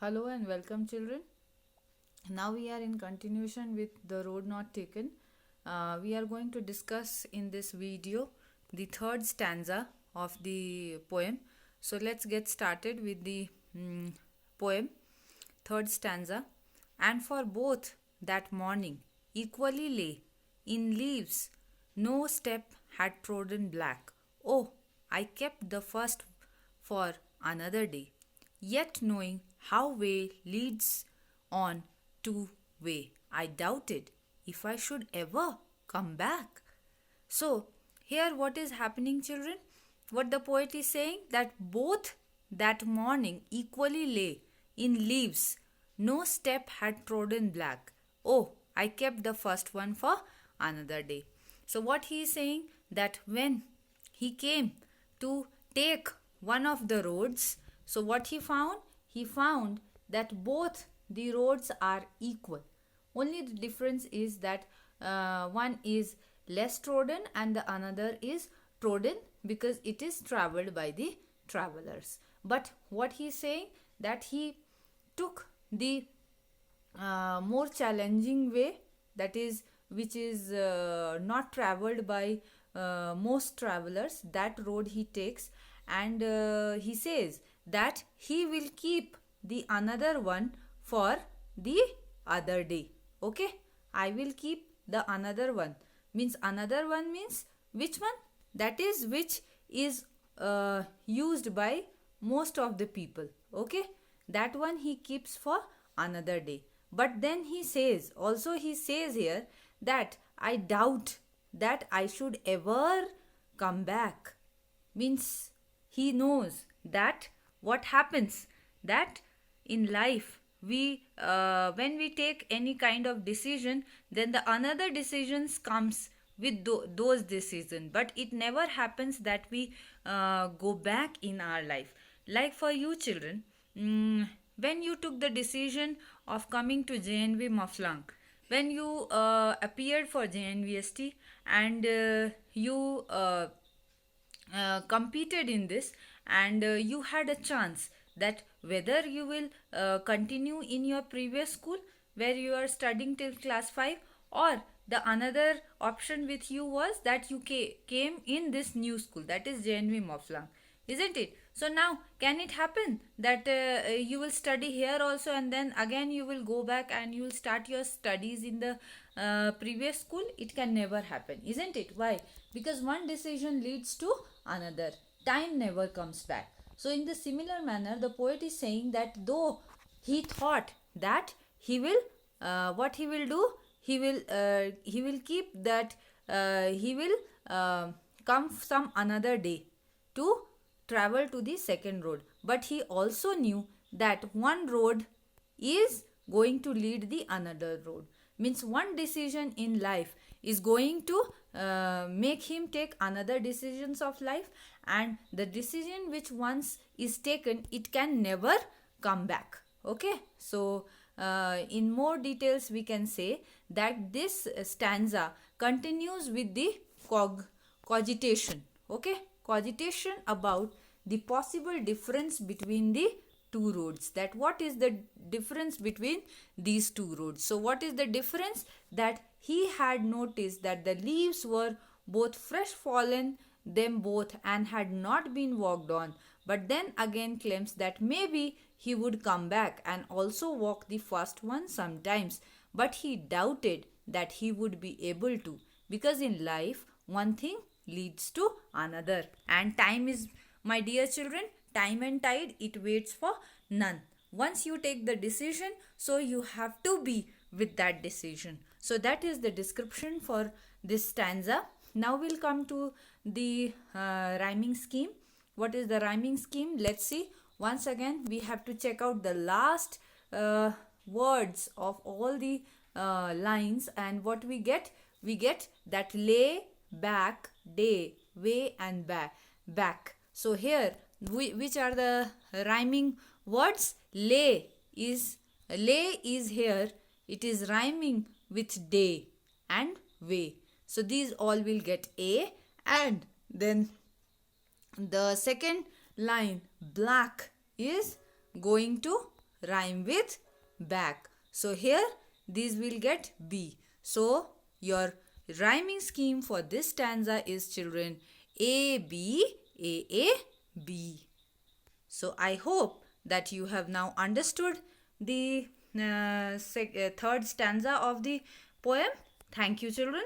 Hello and welcome, children. Now we are in continuation with the road not taken. We are going to discuss in this video the third stanza of the poem. So let's get started with the poem. Third stanza. And for both that morning equally lay in leaves, no step had trodden black. Oh, I kept the first for another day, yet knowing how way leads on to way, I doubted if I should ever come back. So, here what is happening, children? What the poet is saying, that both that morning equally lay in leaves, no step had trodden black. Oh, I kept the first one for another day. So, what he is saying, that when he came to take one of the roads, so what he found? He found that both the roads are equal. Only the difference is that one is less trodden and the another is trodden because it is traveled by the travelers. But what he is saying, that he took the more challenging way, that is which is not traveled by most travelers, that road he takes, and he says that he will keep the another one for the other day. Okay, I will keep the another one, means another one means which one? That is which is used by most of the people. Okay, that one he keeps for another day. But then he says, also he says here, that I doubt that I should ever come back. Means he knows that what happens, that in life we when we take any kind of decision, then the another decisions comes with those decisions, but it never happens that we go back in our life. Like for you children, when you took the decision of coming to JNV Maflang, when you appeared for JNVST, and you competed in this, and you had a chance that whether you will continue in your previous school where you are studying till class 5, or the another option with you was that you came in this new school, that is JNV Maflang, isn't it? So now can it happen that you will study here also and then again you will go back and you will start your studies in the previous school? It can never happen, isn't it? Why? Because one decision leads to another. Time never comes back. So in the similar manner, the poet is saying that though he thought that he will what he will do, he will keep that he will come some another day to travel to the second road, but he also knew that one road is going to lead the another road. Means one decision in life is going to make him take another decisions of life, and the decision which once is taken, it can never come back. Okay, so in more details we can say that this stanza continues with the cogitation. Okay, cogitation about the possible difference between the two roads, that what is the difference between these two roads. So what is the difference? That he had noticed that the leaves were both fresh fallen, them both, and had not been walked on, but then again claims that maybe he would come back and also walk the first one sometimes, but he doubted that he would be able to, because in life one thing leads to another, and time is, my dear children, time and tide, it waits for none. Once you take the decision, so you have to be with that decision. So that is the description for this stanza. Now we'll come to the rhyming scheme. What is the rhyming scheme? Let's see. Once again, we have to check out the last words of all the lines, and what we get? We get that lay, back, day, way, and back. So here, which are the rhyming words? Lay is here. It is rhyming with day and way. So these all will get A, and then the second line black is going to rhyme with back. So here these will get B. So your rhyming scheme for this stanza is, children, A B A A B. So I hope that you have now understood the third stanza of the poem. Thank you, children.